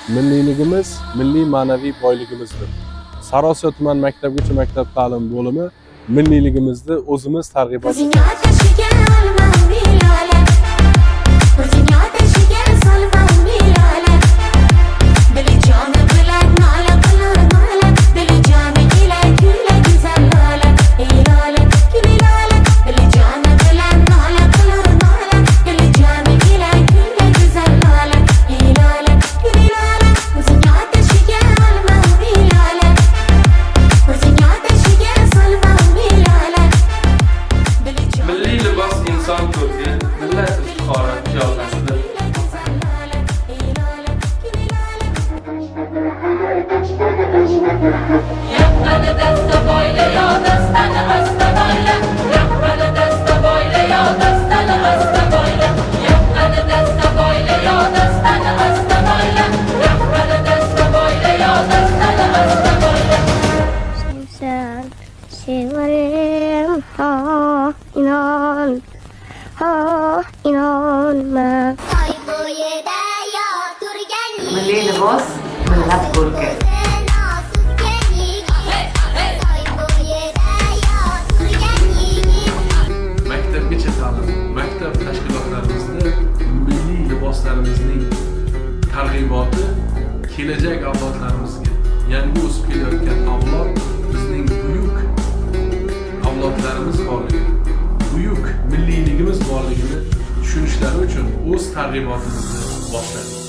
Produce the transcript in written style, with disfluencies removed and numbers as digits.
milliyligimiz, milliy ma'naviy boyligimizdir. Sariosiyo tuman maktabgacha maktab ta'lim bo'limi milliyligimizni o'zimiz targ'ibot Milliy libos inson ko'rki, millat iftixori qiyofasidir. Yaqqani dasta boyla, yo dastani asta boyla. Yaqqani dasta boyla, yo dastani asta boyla. Yaqqani dasta boyla, yo dastani asta boyla. Yaqqani dasta boyla, yo dastani asta boyla. Sen severim, ha inanma. Milliy libos millat ko'rki. Maktabgacha ta'lim, maktab tashkilotlarimizda milliy liboslarimizning targ'iboti kelajak avlodlarimizga, yangi o'sib kelayotgan avlod bizning buyuk avlodlarimiz borligi, buyuk milliyligimiz borligini tushunishlari uchun o'z targ'ibotimizni boshladik.